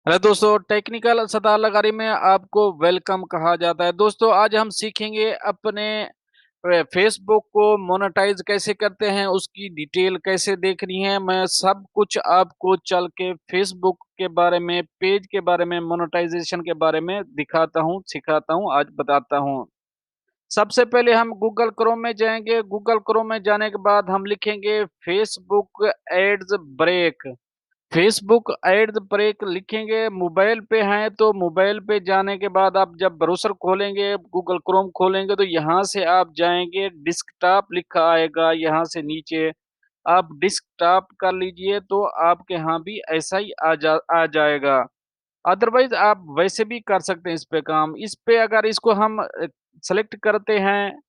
Hello दोस्तों, technical सलाह लगारी में आपको वेलकम कहा जाता है। दोस्तों, आज हम सीखेंगे अपने फेसबुक को मोनेटाइज कैसे करते हैं, उसकी डिटेल कैसे देखनी है। मैं सब कुछ आपको चल के फेसबुक के बारे में, पेज के बारे में, मोनेटाइजेशन के बारे में दिखाता हूँ, सिखाता हूँ, आज बताता हूँ। सबसे पहले हम गूगल क्रोम में जाएँगे। गूगल क्रोम में जाने के बाद हम लिखेंगे Facebook ads break. Facebook ad break लिखेंगे। मोबाइल पे हैं तो मोबाइल पे जाने के बाद आप जब ब्राउज़र खोलेंगे, गूगल क्रोम खोलेंगे तो यहाँ से आप जाएँगे, डेस्कटॉप लिखा आएगा यहाँ से नीचे, आप डेस्कटॉप कर लीजिए तो आपके यहाँ भी ऐसा ही आ जाएगा। अदरवाइज़ आप वैसे भी कर सकते हैं इस पे काम। इस पे अगर इसको हम सेलेक्ट करते हैं,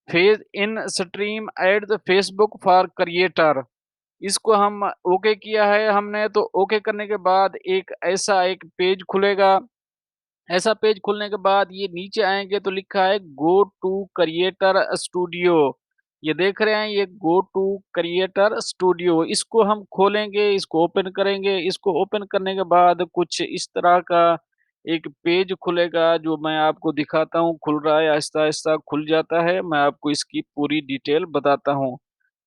phase in stream at the Facebook for creator, इसको हम ओके किया है हमने, तो ओके करने के बाद एक ऐसा एक पेज खुलेगा। ऐसा पेज खुलने के बाद ये नीचे आएँगे तो लिखा है गो टू क्रिएटर स्टूडियो। ये देख रहे हैं, ये गो टू क्रिएटर स्टूडियो, इसको हम खोलेंगे, इसको ओपन करेंगे। इसको ओपन करने के बाद कुछ इस तरह का एक पेज खुलेगा जो मैं आपको दिखाता हूँ, खुल रहा है, आहिस्ता-आहिस्ता खुल जाता है। मैं आपको इसकी पूरी डिटेल बताता हूँ।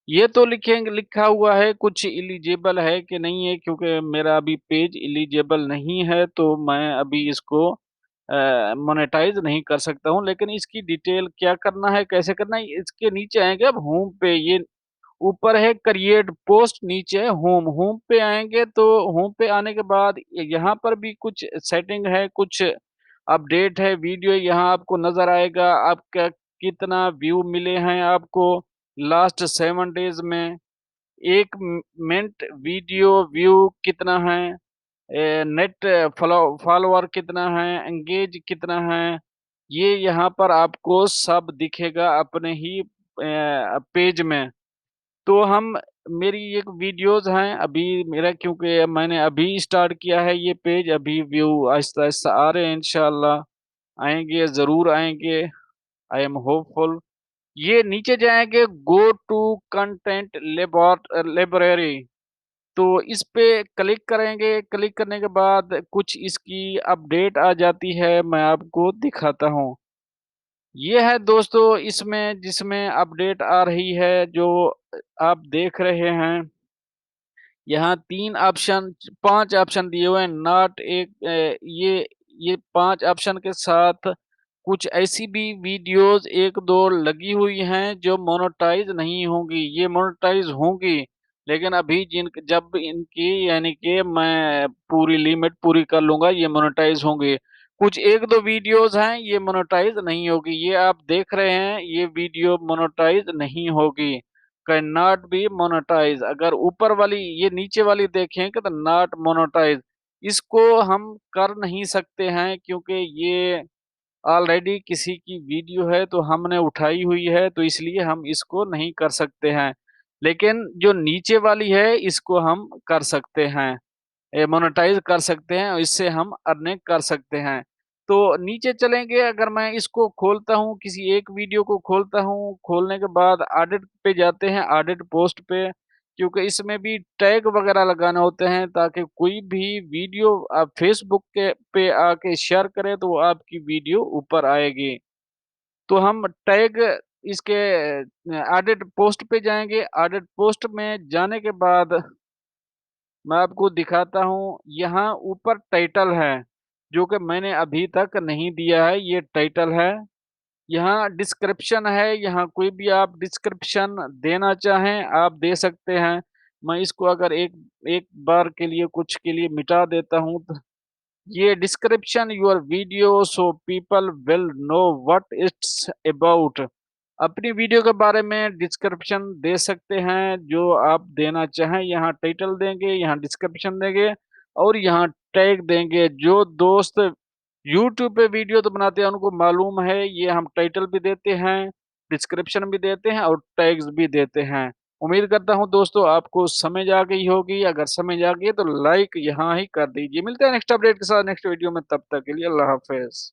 ये तो लिखेंगे, लिखा हुआ है कुछ एलिजिबल है कि नहीं है, क्योंकि मेरा अभी पेज एलिजिबल नहीं है तो मैं अभी इसको मोनेटाइज़ नहीं कर सकता हूँ। लेकिन इसकी डिटेल क्या करना है, कैसे करना है, इसके नीचे आएँगे अब होम पे। ये ऊपर है क्रिएट पोस्ट, नीचे है होम। होम पे आएँगे तो होम पे आने के बाद यहाँ पर भी कुछ सेटिंग है, कुछ अपडेट है, वीडियो यहाँ आपको नज़र आएगा। आपका कितना व्यू मिले हैं आपको लास्ट 7 डेज़ में, 1 मिनट वीडियो व्यू कितना है, नेट फॉलोवर कितना है, एंगेज कितना है, ये यहाँ पर आपको सब दिखेगा अपने ही पेज में। तो हम मेरी एक वीडियोज़ हैं अभी, मेरा क्योंकि मैंने अभी स्टार्ट किया है ये पेज, अभी व्यू आहिस्ता-आहिस्ता आ रहे हैं, इंशाअल्लाह आएँगे, ज़रूर आएँगे। I am hopeful. ये नीचे जाएँगे गो टू कंटेंट लाइब्रेरी, तो इस पे क्लिक करेंगे। क्लिक करने के बाद कुछ इसकी अपडेट आ जाती है, मैं आपको दिखाता हूँ। ये है दोस्तों इसमें, जिसमें अपडेट आ रही है जो आप देख रहे हैं। यहाँ 3 ऑप्शन 5 ऑप्शन दिए हुए हैं, नॉट एक ये 5 ऑप्शन के साथ कुछ ऐसी भी वीडियोज़ 1-2 लगी हुई हैं जो मोनेटाइज़ नहीं होंगी। ये मोनेटाइज़ होंगी, लेकिन अभी जब इनकी यानी कि मैं पूरी लिमिट पूरी कर लूँगा, ये मोनेटाइज़ होंगे। कुछ 1-2 वीडियोज़ हैं, ये मोनेटाइज़ नहीं होगी। ये आप देख रहे हैं, ये वीडियो मोनेटाइज़ नहीं होगी। Can not be monetize. अगर ऊपर वाली, ये नीचे वाली देखें कि तो नॉट मोनेटाइज, इसको हम कर नहीं सकते हैं क्योंकि ये ऑलरेडी किसी की वीडियो है तो हमने उठाई हुई है, तो इसलिए हम इसको नहीं कर सकते हैं। लेकिन जो नीचे वाली है इसको हम कर सकते हैं, मोनेटाइज़ कर सकते हैं और इससे हम अर्निंग कर सकते हैं। तो नीचे चलेंगे, अगर मैं इसको खोलता हूँ, किसी एक वीडियो को खोलता हूँ, खोलने के बाद एडिट पे जाते हैं, एडिट पोस्ट पे, क्योंकि इसमें भी टैग वगैरह लगाने होते हैं ताकि कोई भी वीडियो आप फेसबुक के पे आके शेयर करें तो वो आपकी वीडियो ऊपर आएगी। तो हम टैग इसके एडिट पोस्ट पे जाएँगे, एडिट पोस्ट में जाने के बाद मैं आपको दिखाता हूँ, यहाँ ऊपर टाइटल है, जो कि मैंने अभी तक नहीं दिया है, ये टाइटल है। यहाँ डिस्क्रिप्शन है, यहाँ कोई भी आप डिस्क्रिप्शन देना चाहें, आप दे सकते हैं। मैं इसको अगर एक एक बार के लिए, कुछ के लिए मिटा देता हूँ, तो ये description your video so people will know what it's about. अपनी वीडियो के बारे में डिस्क्रिप्शन दे सकते हैं, जो आप देना चाहें। यहाँ टाइटल देंगे, यहाँ डिस्क्रिप्शन देंगे और यहाँ टैग देंगे। जो दोस्त यूट्यूब पे वीडियो तो बनाते हैं उनको मालूम है, ये हम टाइटल भी देते हैं, डिस्क्रिप्शन भी देते हैं और टैग्स भी देते हैं। उम्मीद करता हूँ दोस्तों आपको समझ आ गई होगी। अगर समझ आ गई है तो लाइक यहाँ ही कर दीजिए। मिलते हैं नेक्स्ट अपडेट के साथ नेक्स्ट वीडियो में, तब तक के लिए अल्लाह हाफ़िज़।